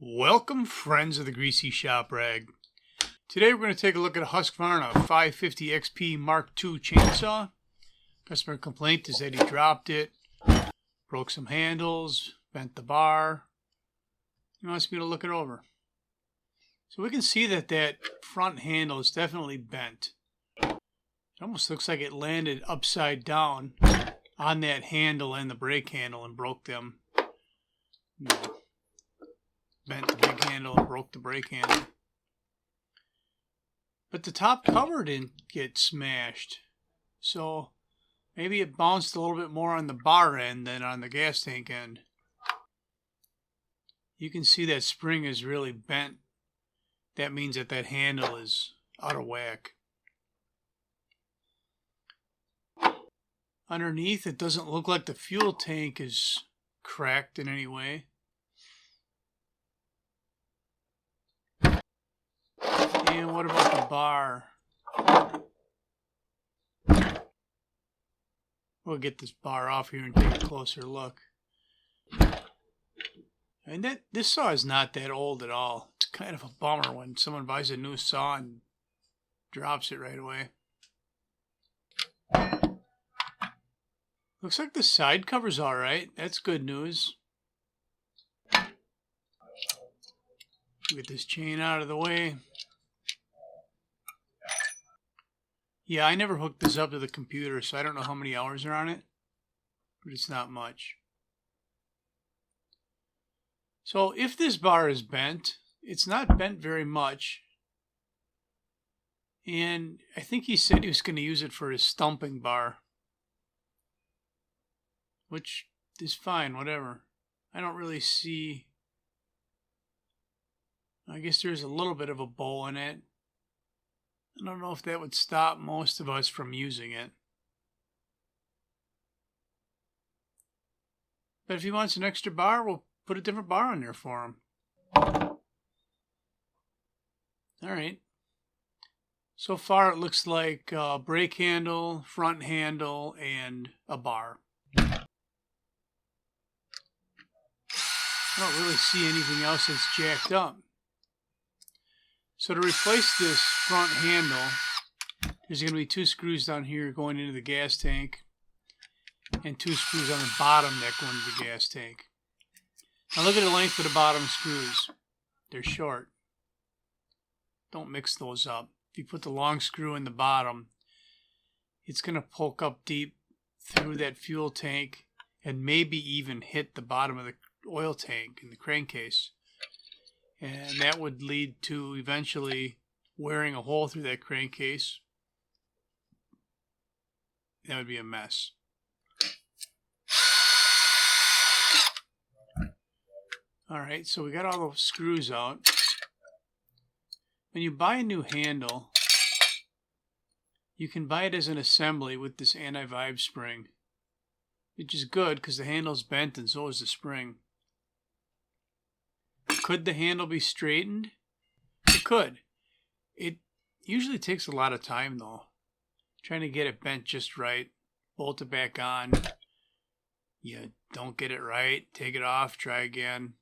Welcome, friends of the Greasy Shop Rag. Today we're going to take a look at a Husqvarna 550XP Mark II chainsaw. Customer complaint is that he dropped it, broke some handles, bent the bar. He wants me to look it over. So we can see that that front handle is definitely bent. It almost looks like it landed upside down on that handle and the brake handle and broke them. Bent the big handle and broke the brake handle. But the top cover didn't get smashed. So maybe it bounced a little bit more on the bar end than on the gas tank end. You can see that spring is really bent. That means that that handle is out of whack. Underneath, it doesn't look like the fuel tank is cracked in any way. And what about the bar? We'll get this bar off here and take a closer look. And this saw is not that old at all. It's kind of a bummer when someone buys a new saw and drops it right away. Looks like the side cover's alright. That's good news. Get this chain out of the way. Yeah, I never hooked this up to the computer, so I don't know how many hours are on it, but it's not much. So if this bar is bent, it's not bent very much. And I think he said he was going to use it for his stumping bar, which is fine, whatever. I don't really see... I guess there's a little bit of a bowl in it. I don't know if that would stop most of us from using it. But if he wants an extra bar, we'll put a different bar on there for him. Alright. So far it looks like a brake handle, front handle, and a bar. I don't really see anything else that's jacked up. So to replace this front handle, there's going to be 2 screws down here going into the gas tank and 2 screws on the bottom that go into the gas tank. Now look at the length of the bottom screws. They're short. Don't mix those up. If you put the long screw in the bottom, it's going to poke up deep through that fuel tank and maybe even hit the bottom of the oil tank in the crankcase. And that would lead to eventually wearing a hole through that crankcase. That would be a mess. Alright, so we got all the screws out. When you buy a new handle, you can buy it as an assembly with this anti-vibe spring, which is good because the handle's bent and so is the spring. Could the handle be straightened? It could. It usually takes a lot of time though. Trying to get it bent just right. Bolt it back on. You don't get it right. Take it off. Try again.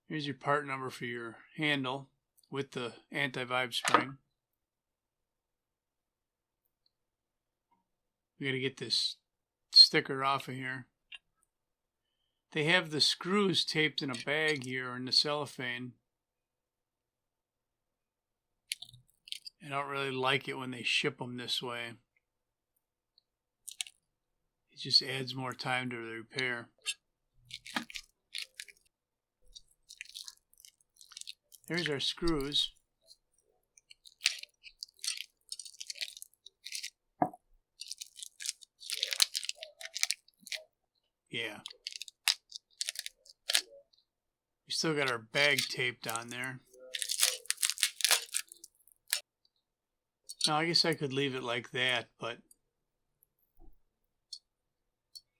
Here's your part number for your handle with the anti-vibe spring. We got to get this sticker off of here. They have the screws taped in a bag here in the cellophane. I don't really like it when they ship them this way. It just adds more time to the repair. There's our screws. Yeah. We still got our bag taped on there. Now I guess I could leave it like that, but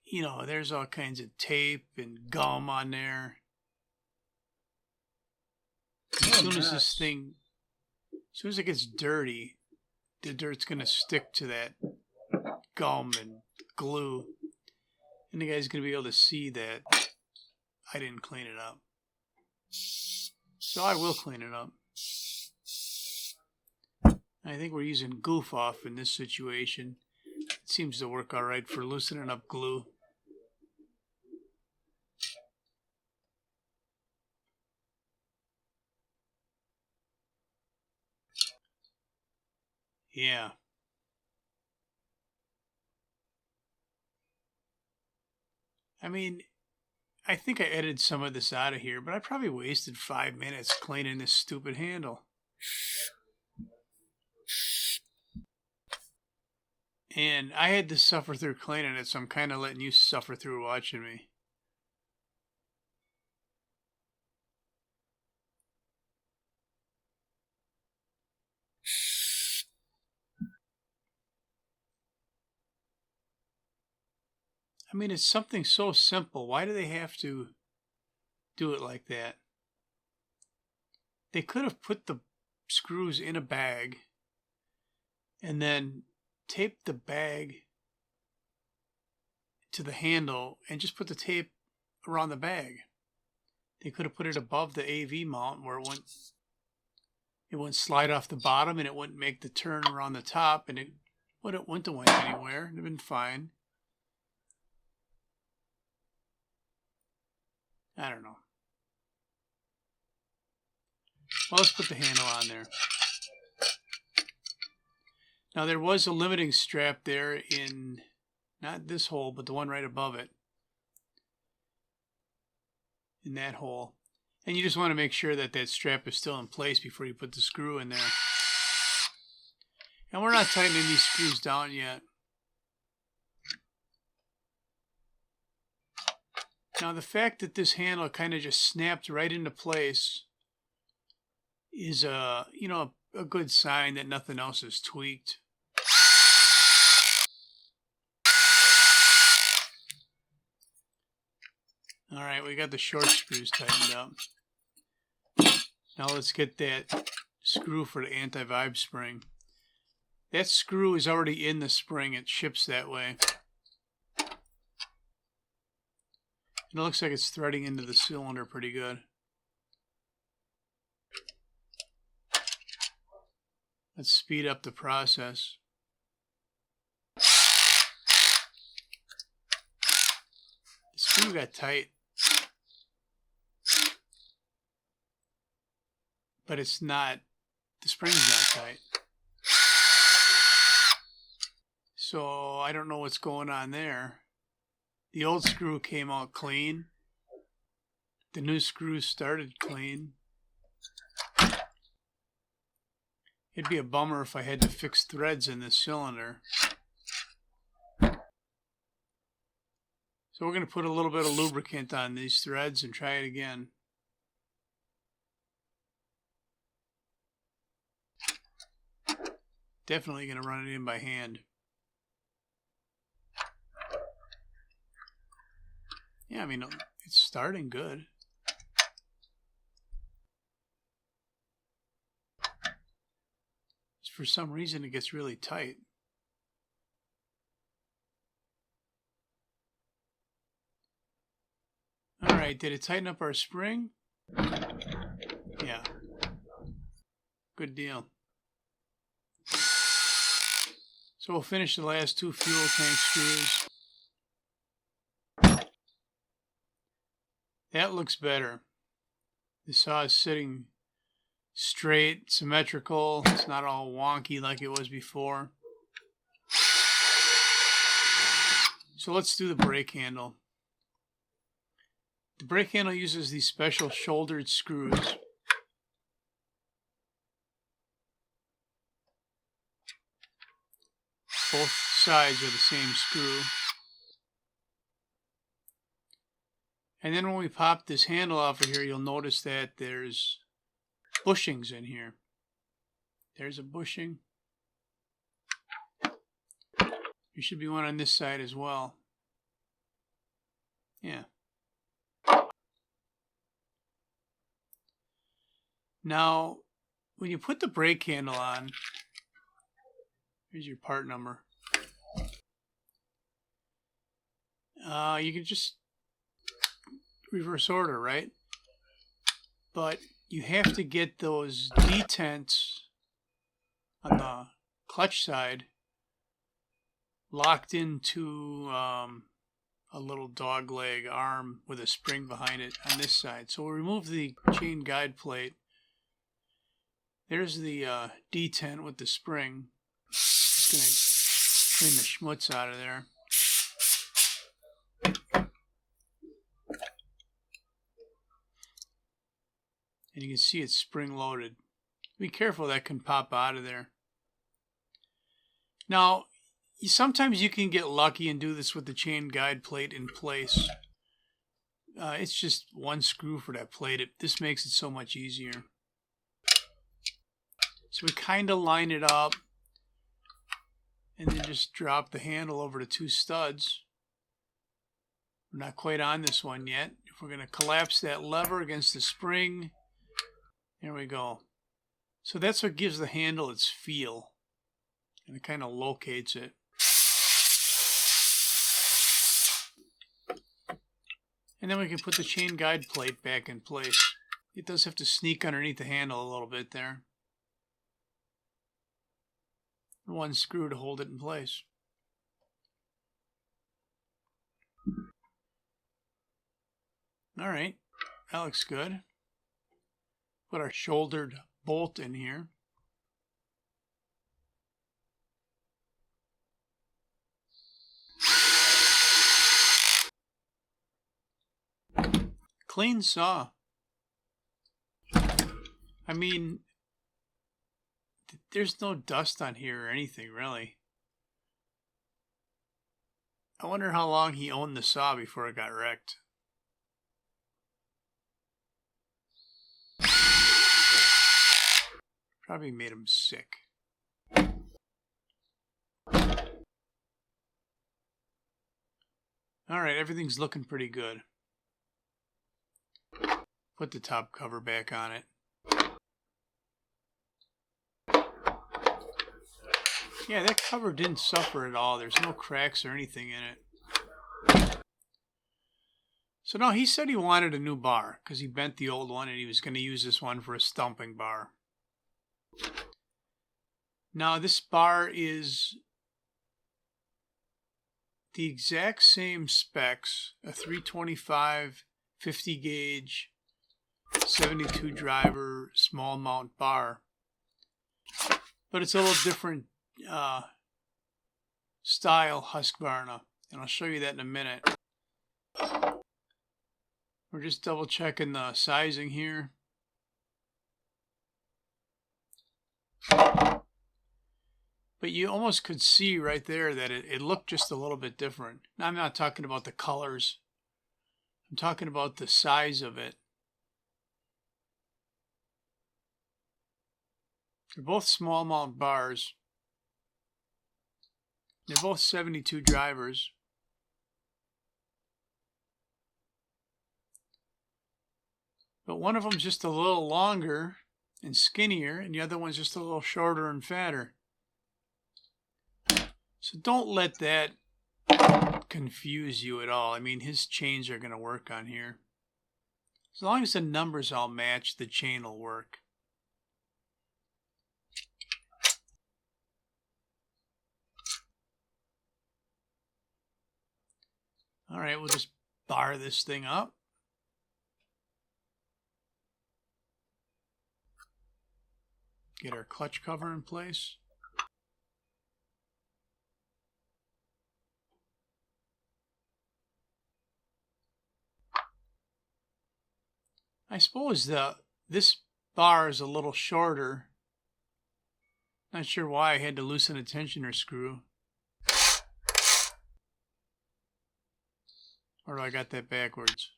you know, there's all kinds of tape and gum on there. As soon as this thing, as soon as it gets dirty, the dirt's gonna stick to that gum and glue. And the guy's gonna be able to see that I didn't clean it up. So I will clean it up. I think we're using Goof Off in this situation. It seems to work all right for loosening up glue. Yeah. I mean, I think I edited some of this out of here, but I probably wasted 5 minutes cleaning this stupid handle. And I had to suffer through cleaning it, so I'm kind of letting you suffer through watching me. I mean, it's something so simple. Why do they have to do it like that? They could have put the screws in a bag and then taped the bag to the handle and just put the tape around the bag. They could have put it above the AV mount where it wouldn't slide off the bottom and it wouldn't make the turn around the top, and it wouldn't have went anywhere. It'd have been fine. I don't know. Well, let's put the handle on there. Now there was a limiting strap there in, not this hole, but the one right above it. In that hole. And you just want to make sure that that strap is still in place before you put the screw in there. And we're not tightening these screws down yet. Now the fact that this handle kind of just snapped right into place is a good sign that nothing else is tweaked. All right, we got the short screws tightened up. Now let's get that screw for the anti-vibe spring. That screw is already in the spring. It ships that way. And it looks like it's threading into the cylinder pretty good. Let's speed up the process. The screw got tight. But it's not, the spring's not tight. So I don't know what's going on there. The old screw came out clean. The new screw started clean. It'd be a bummer if I had to fix threads in this cylinder. So we're going to put a little bit of lubricant on these threads and try it again. Definitely going to run it in by hand. Yeah, I mean, it's starting good. For some reason, it gets really tight. All right, did it tighten up our spring? Yeah. Good deal. So we'll finish the last two fuel tank screws. That looks better. The saw is sitting straight, symmetrical. It's not all wonky like it was before. So let's do the brake handle. The brake handle uses these special shouldered screws. Both sides are the same screw. And then when we pop this handle off of here, you'll notice that there's bushings in here. There's a bushing. There should be one on this side as well. Yeah. Now, when you put the brake handle on, here's your part number. You can just reverse order, right? But you have to get those detents on the clutch side locked into a little dog leg arm with a spring behind it on this side. So we'll remove the chain guide plate. There's the detent with the spring. Just going to clean the schmutz out of there. And you can see it's spring loaded. Be careful, that can pop out of there. Now, sometimes you can get lucky and do this with the chain guide plate in place. It's just one screw for that plate. This makes it so much easier. So we kind of line it up and then just drop the handle over the two studs. We're not quite on this one yet. If we're going to collapse that lever against the spring, there we go. So that's what gives the handle its feel, and it kind of locates it. And then we can put the chain guide plate back in place. It does have to sneak underneath the handle a little bit there. One screw to hold it in place. Alright, that looks good. Put our shouldered bolt in here. Clean saw. I mean, there's no dust on here or anything, really. I wonder how long he owned the saw before it got wrecked. Probably made him sick. Alright, everything's looking pretty good. Put the top cover back on it. Yeah, that cover didn't suffer at all. There's no cracks or anything in it. So now he said he wanted a new bar because he bent the old one and he was going to use this one for a stumping bar. Now this bar is the exact same specs, a 325 50 gauge 72 driver small mount bar, but it's a little different style Husqvarna, and I'll show you that in a minute. We're just double checking the sizing here. But you almost could see right there that it looked just a little bit different. Now, I'm not talking about the colors. I'm talking about the size of it. They're both small mount bars. They're both 72 drivers. But one of them's just a little longer and skinnier, and the other one's just a little shorter and fatter. So don't let that confuse you at all. I mean, his chains are going to work on here. As long as the numbers all match, the chain will work. Alright, we'll just bar this thing up. Get our clutch cover in place. I suppose this bar is a little shorter. Not sure why I had to loosen a tensioner screw. Or I got that backwards.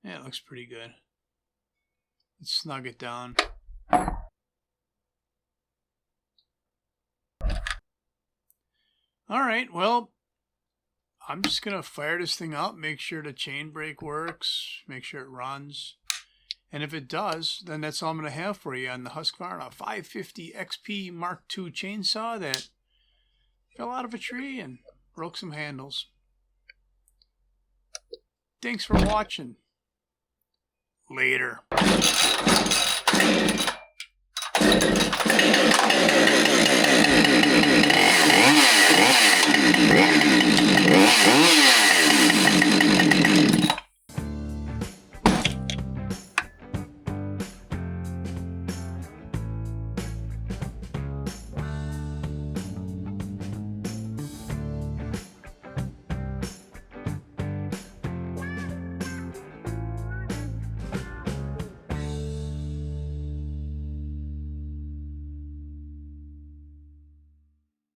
Yeah, it looks pretty good. Let's snug it down. Alright, well, I'm just going to fire this thing up, make sure the chain brake works, make sure it runs. And if it does, then that's all I'm going to have for you on the Husqvarna 550XP Mark II chainsaw that fell out of a tree and broke some handles. Thanks for watching. Later. Yeah.